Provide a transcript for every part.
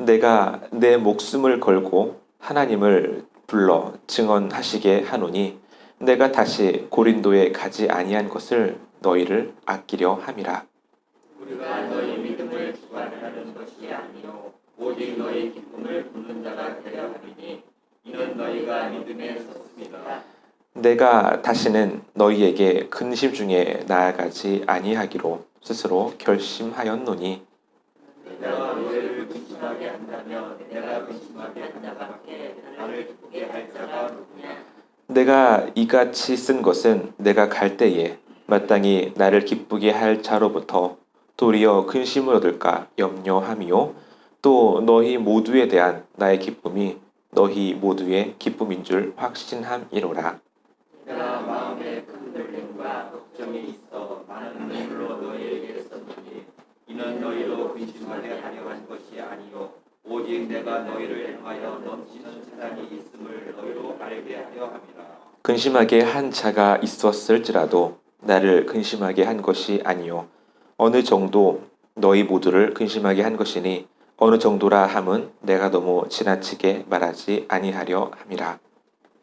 내가 내 목숨을 걸고 하나님을 불러 증언하시게 하노니 내가 다시 고린도에 가지 아니한 것을 너희를 아끼려 함이라. 우리가 너희 믿음을 주관하는 것이 아니요 오직 너희 기쁨을 돕는 자가 되려 함이니 이는 너희가 믿음에 섰습니다. 내가 다시는 너희에게 근심 중에 나아가지 아니하기로 스스로 결심하였노니 내가 너희를 근심하게 한다면 내가 근심하게 한 자밖에 나를 기쁘게 할 자가 누구냐. 내가 이같이 쓴 것은 내가 갈 때에 마땅히 나를 기쁘게 할 자로부터 도리어 근심을 얻을까 염려함이요 또 너희 모두에 대한 나의 기쁨이 너희 모두의 기쁨인 줄 확신함이로라. 내가 마음에 큰 떨림과 걱정이 있어 많은 눈물로 너희에게 썼느니 이는 너희로 근심하게 하려 한 것이 아니요 오직 내가 너희를 향하여 넘치는 사랑이 있음을 너희로 알게 하려 함이라. 근심하게 한 자가 있었을지라도 나를 근심하게 한 것이 아니요 어느 정도 너희 모두를 근심하게 한 것이니 어느 정도라 함은 내가 너무 지나치게 말하지 아니하려 함이라.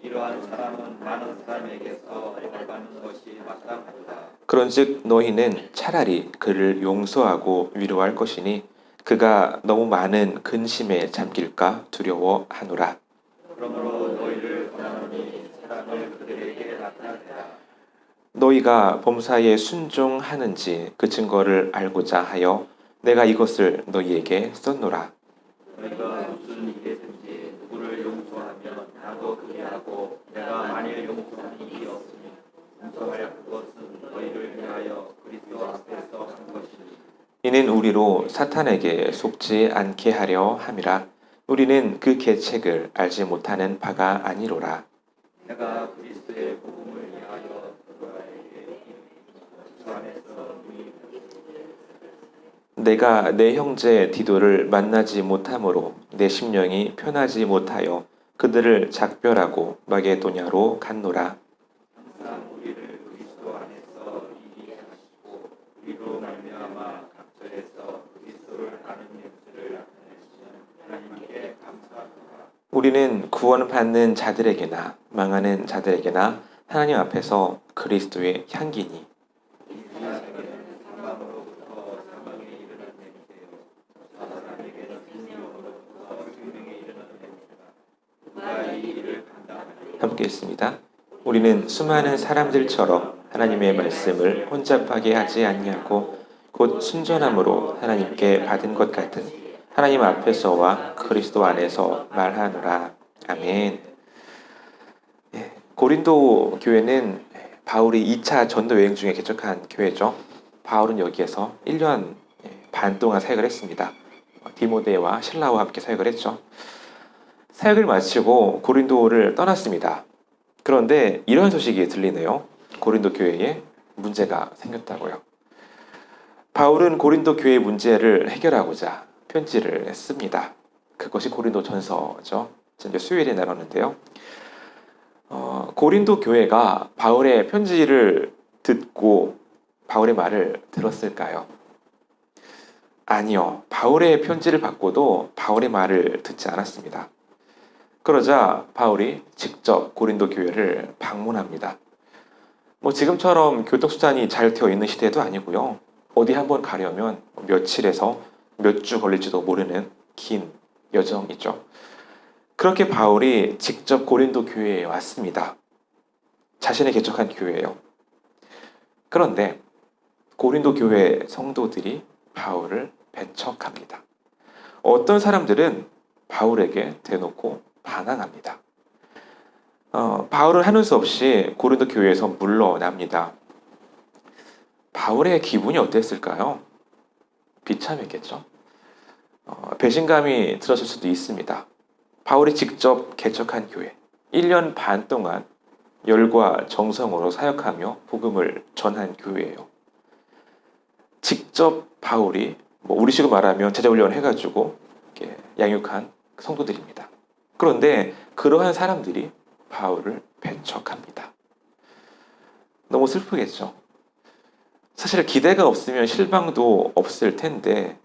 이러한 사람은 많은 사람에게서 벌받는 것이 마땅하다. 그런즉 너희는 차라리 그를 용서하고 위로할 것이니 그가 너무 많은 근심에 잠길까 두려워하노라. 그러므로 너희를 권하노니 사랑을 그들에게 나타내라. 너희가 범사에 순종하는지 그 증거를 알고자 하여 내가 이것을 너희에게 썼노라. 너희가 무슨 일이든지 누구를 용서하면 나도 그게 하고 내가 만일 용서한 일이 없으니 용서할 그것은 너희를 위하여 그리스도 앞에서 한 것이니 이는 우리로 사탄에게 속지 않게 하려 함이라. 우리는 그 계책을 알지 못하는 바가 아니로라. 내가 그리스도의 복음을 위하여 그들에게 주 안에서 누이 내가 내 형제 디도를 만나지 못함으로 내 심령이 편하지 못하여 그들을 작별하고 마게도냐로 갔노라. 항상 우리를 그리스도 안에서 이기게 하시고 우리로 말미암아 각처에서 그리스도를 아는 역사를 나타내시는 하나님께 감사합니다. 우리는 구원받는 자들에게나 망하는 자들에게나 하나님 앞에서 그리스도의 향기니 이 사람에게는 사망으로부터 사망에 이르는 냄새요 저 사람에게는 생명으로부터 생명에 이르는 냄새다. 누가 이 일을 감당하리요. 함께 있습니다. 우리는 수많은 사람들처럼 하나님의 말씀을 혼잡하게 하지 아니하고 곧 순전함으로 하나님께 받은 것 같은 하나님 앞에서와 그리스도 안에서 말하노라. 아멘. 고린도 교회는 바울이 2차 전도 여행 중에 개척한 교회죠. 바울은 여기에서 1년 반 동안 사역을 했습니다. 디모데와 실라와 함께 사역을 했죠. 사역을 마치고 고린도를 떠났습니다. 그런데 이런 소식이 들리네요. 고린도 교회에 문제가 생겼다고요. 바울은 고린도 교회의 문제를 해결하고자 편지를 씁니다. 그것이 고린도 전서죠. 이제 수요일에 나눴는데요. 고린도 교회가 바울의 편지를 듣고 바울의 말을 들었을까요? 아니요. 바울의 편지를 받고도 바울의 말을 듣지 않았습니다. 그러자 바울이 직접 고린도 교회를 방문합니다. 지금처럼 교통수단이 잘 되어 있는 시대도 아니고요. 어디 한번 가려면 며칠에서 몇 주 걸릴지도 모르는 긴 여정이죠. 그렇게 바울이 직접 고린도 교회에 왔습니다. 자신의 개척한 교회예요. 그런데 고린도 교회 성도들이 바울을 배척합니다. 어떤 사람들은 바울에게 대놓고 반항합니다. 바울은 하는 수 없이 고린도 교회에서 물러납니다. 바울의 기분이 어땠을까요? 비참했겠죠. 배신감이 들었을 수도 있습니다. 바울이 직접 개척한 교회, 1년 반 동안 열과 정성으로 사역하며 복음을 전한 교회예요. 직접 바울이 우리식으로 말하면 제자훈련을 해가지고 이렇게 양육한 성도들입니다. 그런데 그러한 사람들이 바울을 배척합니다. 너무 슬프겠죠. 사실 기대가 없으면 실망도 없을 텐데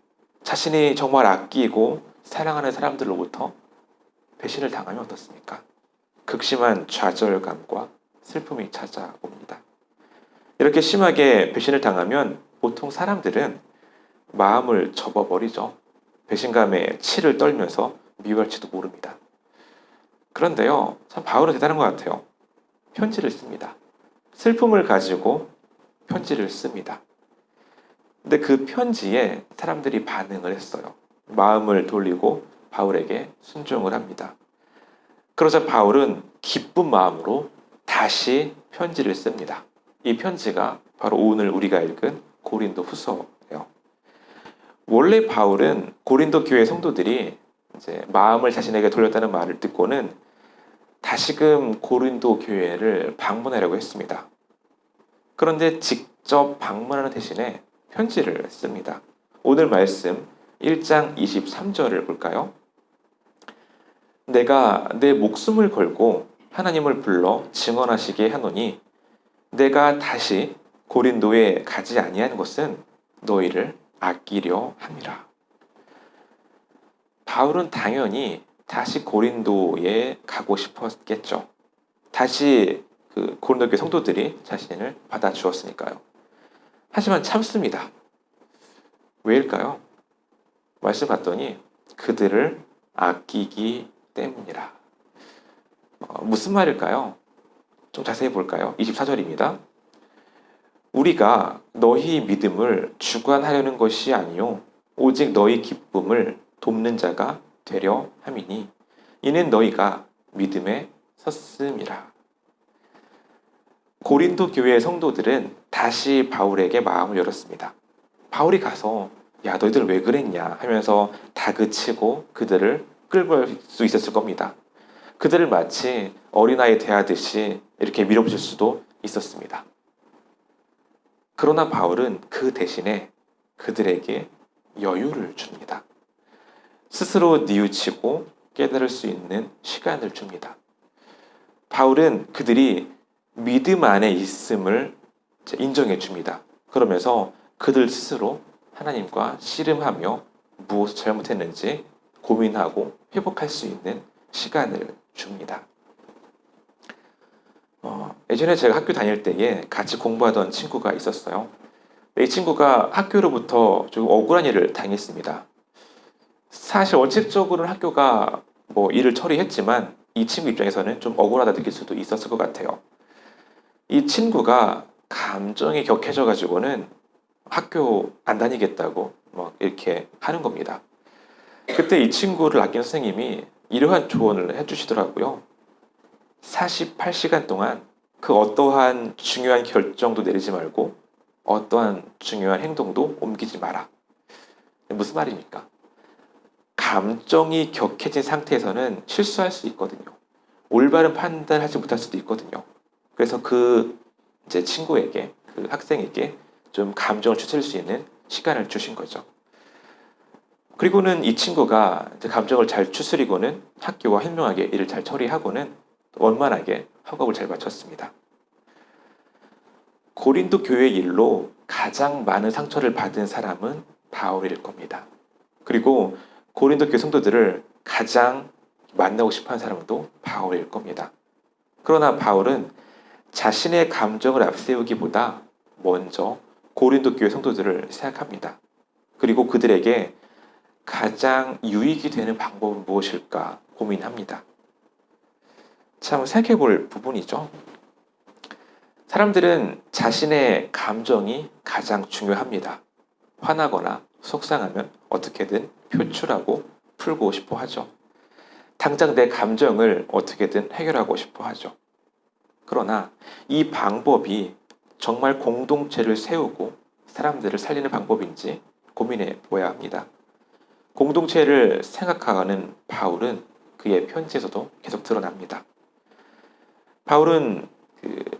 자신이 정말 아끼고 사랑하는 사람들로부터 배신을 당하면 어떻습니까? 극심한 좌절감과 슬픔이 찾아옵니다. 이렇게 심하게 배신을 당하면 보통 사람들은 마음을 접어버리죠. 배신감에 치를 떨면서 미워할지도 모릅니다. 그런데요, 참 바울은 대단한 것 같아요. 편지를 씁니다. 슬픔을 가지고 편지를 씁니다. 근데 그 편지에 사람들이 반응을 했어요. 마음을 돌리고 바울에게 순종을 합니다. 그러자 바울은 기쁜 마음으로 다시 편지를 씁니다. 이 편지가 바로 오늘 우리가 읽은 고린도 후서예요. 원래 바울은 고린도 교회 성도들이 이제 마음을 자신에게 돌렸다는 말을 듣고는 다시금 고린도 교회를 방문하려고 했습니다. 그런데 직접 방문하는 대신에 편지를 씁니다. 오늘 말씀 1장 23절을 볼까요? 내가 내 목숨을 걸고 하나님을 불러 증언하시게 하노니 내가 다시 고린도에 가지 아니한 것은 너희를 아끼려 함이라. 바울은 당연히 다시 고린도에 가고 싶었겠죠. 다시 그 고린도 교회 성도들이 자신을 받아주었으니까요. 하지만 참습니다. 왜일까요? 말씀 봤더니 그들을 아끼기 때문이라. 무슨 말일까요? 좀 자세히 볼까요? 24절입니다. 우리가 너희 믿음을 주관하려는 것이 아니요 오직 너희 기쁨을 돕는 자가 되려 함이니 이는 너희가 믿음에 섰음이라. 고린도 교회의 성도들은 다시 바울에게 마음을 열었습니다. 바울이 가서 야 너희들 왜 그랬냐 하면서 다그치고 그들을 끌고 갈 수 있었을 겁니다. 그들을 마치 어린아이 대하듯이 이렇게 밀어붙일 수도 있었습니다. 그러나 바울은 그 대신에 그들에게 여유를 줍니다. 스스로 뉘우치고 깨달을 수 있는 시간을 줍니다. 바울은 그들이 믿음 안에 있음을 인정해 줍니다. 그러면서 그들 스스로 하나님과 씨름하며 무엇을 잘못했는지 고민하고 회복할 수 있는 시간을 줍니다. 예전에 제가 학교 다닐 때에 같이 공부하던 친구가 있었어요. 이 친구가 학교로부터 좀 억울한 일을 당했습니다. 사실 원칙적으로는 학교가 일을 처리했지만 이 친구 입장에서는 좀 억울하다 느낄 수도 있었을 것 같아요. 이 친구가 감정이 격해져 가지고는 학교 안 다니겠다고 이렇게 하는 겁니다. 그때 이 친구를 아끼는 선생님이 이러한 조언을 해주시더라고요. 48시간 동안 그 어떠한 중요한 결정도 내리지 말고 어떠한 중요한 행동도 옮기지 마라. 무슨 말입니까? 감정이 격해진 상태에서는 실수할 수 있거든요. 올바른 판단하지 못할 수도 있거든요. 그래서 그 이제 친구에게, 그 학생에게 좀 감정을 추스릴 수 있는 시간을 주신 거죠. 그리고는 이 친구가 감정을 잘 추스리고는 학교와 현명하게 일을 잘 처리하고는 원만하게 학업을 잘 마쳤습니다. 고린도 교회 일로 가장 많은 상처를 받은 사람은 바울일 겁니다. 그리고 고린도 교회 성도들을 가장 만나고 싶어하는 사람도 바울일 겁니다. 그러나 바울은 자신의 감정을 앞세우기보다 먼저 고린도 교회 성도들을 생각합니다. 그리고 그들에게 가장 유익이 되는 방법은 무엇일까 고민합니다. 참 생각해 볼 부분이죠. 사람들은 자신의 감정이 가장 중요합니다. 화나거나 속상하면 어떻게든 표출하고 풀고 싶어 하죠. 당장 내 감정을 어떻게든 해결하고 싶어 하죠. 그러나 이 방법이 정말 공동체를 세우고 사람들을 살리는 방법인지 고민해 보아야 합니다. 공동체를 생각하는 바울은 그의 편지에서도 계속 드러납니다. 바울은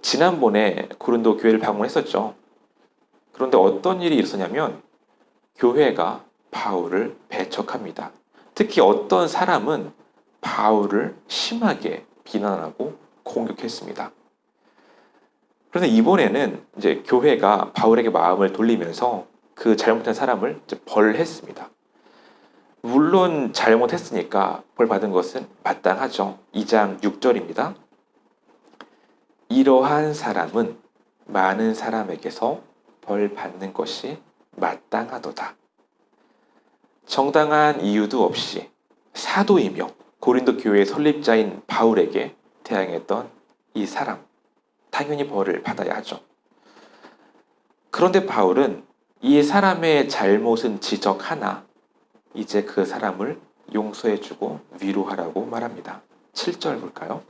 지난번에 고린도 교회를 방문했었죠. 그런데 어떤 일이 일어서냐면 교회가 바울을 배척합니다. 특히 어떤 사람은 바울을 심하게 비난하고 공격했습니다. 그래서 이번에는 이제 교회가 바울에게 마음을 돌리면서 그 잘못한 사람을 이제 벌했습니다. 물론 잘못했으니까 벌 받은 것은 마땅하죠. 2장 6절입니다. 이러한 사람은 많은 사람에게서 벌 받는 것이 마땅하도다. 정당한 이유도 없이 사도이며 고린도 교회의 설립자인 바울에게 대항했던 이 사람, 당연히 벌을 받아야 하죠. 그런데 바울은 이 사람의 잘못은 지적하나 이제 그 사람을 용서해주고 위로하라고 말합니다. 7절 볼까요?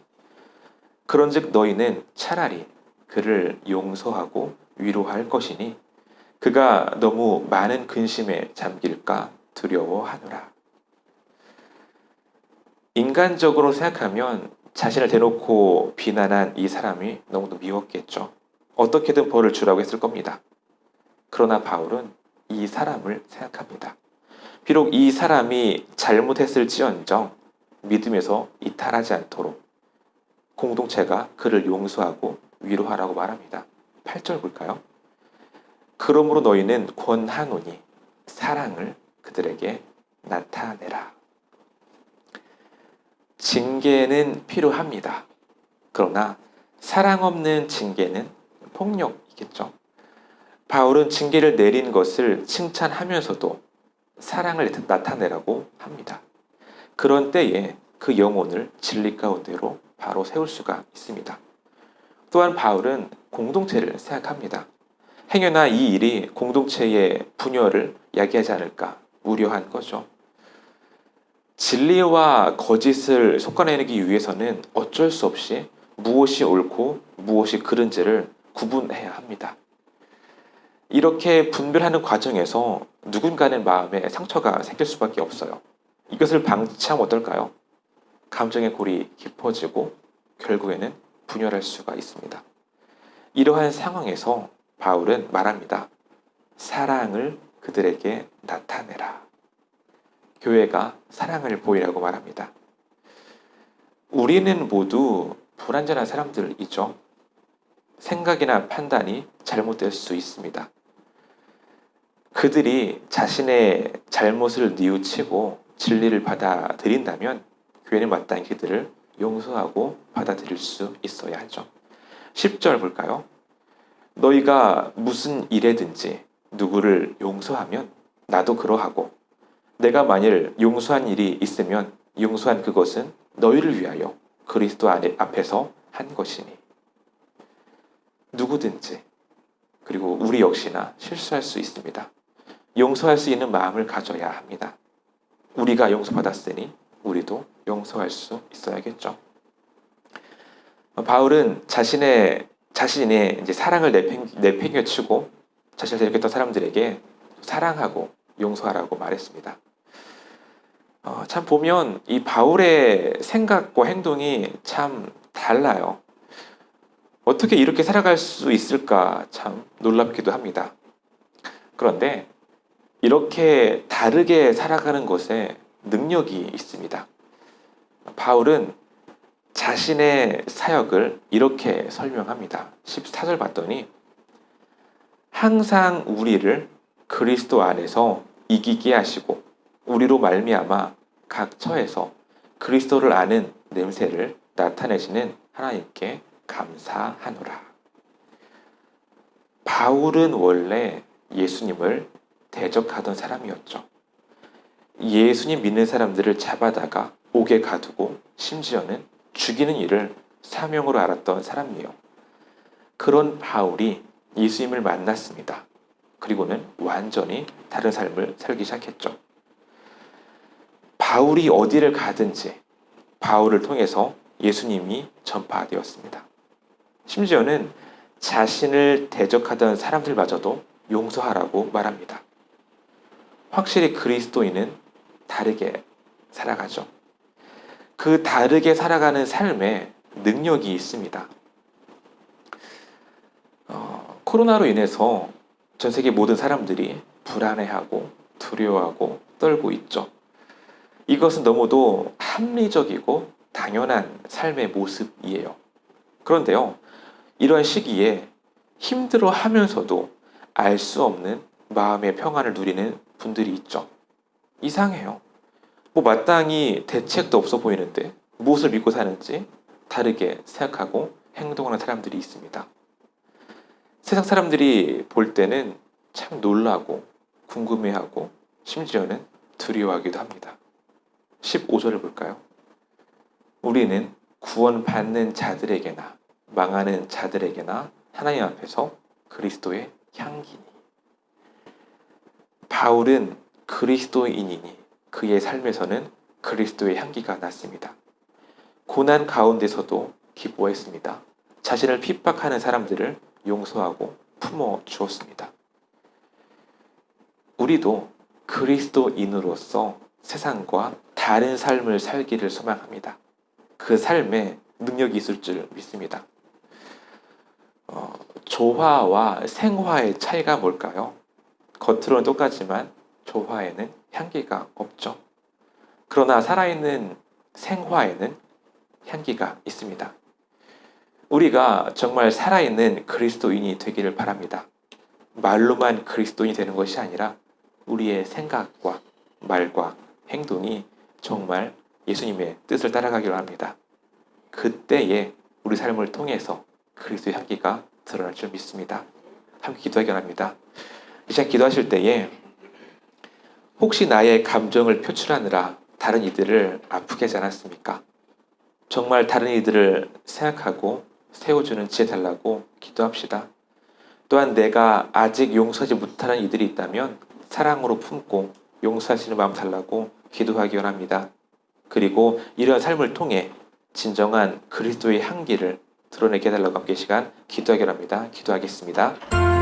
그런즉 너희는 차라리 그를 용서하고 위로할 것이니 그가 너무 많은 근심에 잠길까 두려워하노라. 인간적으로 생각하면 자신을 대놓고 비난한 이 사람이 너무도 미웠겠죠. 어떻게든 벌을 주라고 했을 겁니다. 그러나 바울은 이 사람을 생각합니다. 비록 이 사람이 잘못했을지언정 믿음에서 이탈하지 않도록 공동체가 그를 용서하고 위로하라고 말합니다. 8절 볼까요? 그러므로 너희는 권하노니 사랑을 그들에게 나타내라. 징계는 필요합니다. 그러나 사랑 없는 징계는 폭력이겠죠. 바울은 징계를 내린 것을 칭찬하면서도 사랑을 나타내라고 합니다. 그런 때에 그 영혼을 진리 가운데로 바로 세울 수가 있습니다. 또한 바울은 공동체를 생각합니다. 행여나 이 일이 공동체의 분열을 야기하지 않을까 우려한 거죠. 진리와 거짓을 솎아내기 위해서는 어쩔 수 없이 무엇이 옳고 무엇이 그른지를 구분해야 합니다. 이렇게 분별하는 과정에서 누군가는 마음에 상처가 생길 수밖에 없어요. 이것을 방치하면 어떨까요? 감정의 골이 깊어지고 결국에는 분열할 수가 있습니다. 이러한 상황에서 바울은 말합니다. 사랑을 그들에게 나타내라. 교회가 사랑을 보이라고 말합니다. 우리는 모두 불완전한 사람들이죠. 생각이나 판단이 잘못될 수 있습니다. 그들이 자신의 잘못을 뉘우치고 진리를 받아들인다면 교회는 마땅히 그들을 용서하고 받아들일 수 있어야 하죠. 10절 볼까요? 너희가 무슨 일에든지 누구를 용서하면 나도 그러하고 내가 만일 용서한 일이 있으면 용서한 그것은 너희를 위하여 그리스도 앞에서 한 것이니. 누구든지 그리고 우리 역시나 실수할 수 있습니다. 용서할 수 있는 마음을 가져야 합니다. 우리가 용서받았으니 우리도 용서할 수 있어야겠죠. 바울은 자신이 이제 사랑을 내팽개치고 자신을 대적했던 사람들에게 사랑하고 용서하라고 말했습니다. 참 보면 이 바울의 생각과 행동이 참 달라요. 어떻게 이렇게 살아갈 수 있을까 참 놀랍기도 합니다. 그런데 이렇게 다르게 살아가는 것에 능력이 있습니다. 바울은 자신의 사역을 이렇게 설명합니다. 14절 봤더니 항상 우리를 그리스도 안에서 이기게 하시고 우리로 말미암아 각 처에서 그리스도를 아는 냄새를 나타내시는 하나님께 감사하노라. 바울은 원래 예수님을 대적하던 사람이었죠. 예수님 믿는 사람들을 잡아다가 옥에 가두고 심지어는 죽이는 일을 사명으로 알았던 사람이에요. 그런 바울이 예수님을 만났습니다. 그리고는 완전히 다른 삶을 살기 시작했죠. 바울이 어디를 가든지 바울을 통해서 예수님이 전파되었습니다. 심지어는 자신을 대적하던 사람들마저도 용서하라고 말합니다. 확실히 그리스도인은 다르게 살아가죠. 그 다르게 살아가는 삶에 능력이 있습니다. 코로나로 인해서 전 세계 모든 사람들이 불안해하고 두려워하고 떨고 있죠. 이것은 너무도 합리적이고 당연한 삶의 모습이에요. 그런데요, 이런 시기에 힘들어하면서도 알 수 없는 마음의 평안을 누리는 분들이 있죠. 이상해요. 뭐 마땅히 대책도 없어 보이는데 무엇을 믿고 사는지 다르게 생각하고 행동하는 사람들이 있습니다. 세상 사람들이 볼 때는 참 놀라고 궁금해하고 심지어는 두려워하기도 합니다. 15절을 볼까요? 우리는 구원받는 자들에게나 망하는 자들에게나 하나님 앞에서 그리스도의 향기니. 바울은 그리스도인이니 그의 삶에서는 그리스도의 향기가 났습니다. 고난 가운데서도 기뻐했습니다. 자신을 핍박하는 사람들을 용서하고 품어 주었습니다. 우리도 그리스도인으로서 세상과 다른 삶을 살기를 소망합니다. 그 삶에 능력이 있을 줄 믿습니다. 조화와 생화의 차이가 뭘까요? 겉으로는 똑같지만 조화에는 향기가 없죠. 그러나 살아있는 생화에는 향기가 있습니다. 우리가 정말 살아있는 그리스도인이 되기를 바랍니다. 말로만 그리스도인이 되는 것이 아니라 우리의 생각과 말과 행동이 정말 예수님의 뜻을 따라가기로 합니다. 그때에 우리 삶을 통해서 그리스도의 향기가 드러날 줄 믿습니다. 함께 기도하기 원합니다. 이 시간 기도하실 때에 혹시 나의 감정을 표출하느라 다른 이들을 아프게 하지 않았습니까? 정말 다른 이들을 생각하고 세워주는 지혜 달라고 기도합시다. 또한 내가 아직 용서하지 못하는 이들이 있다면 사랑으로 품고 용서하시는 마음 달라고 기도하기 원합니다. 그리고 이러한 삶을 통해 진정한 그리스도의 향기를 드러내게 해달라고 함께 시간 기도하기 원합니다. 기도하겠습니다.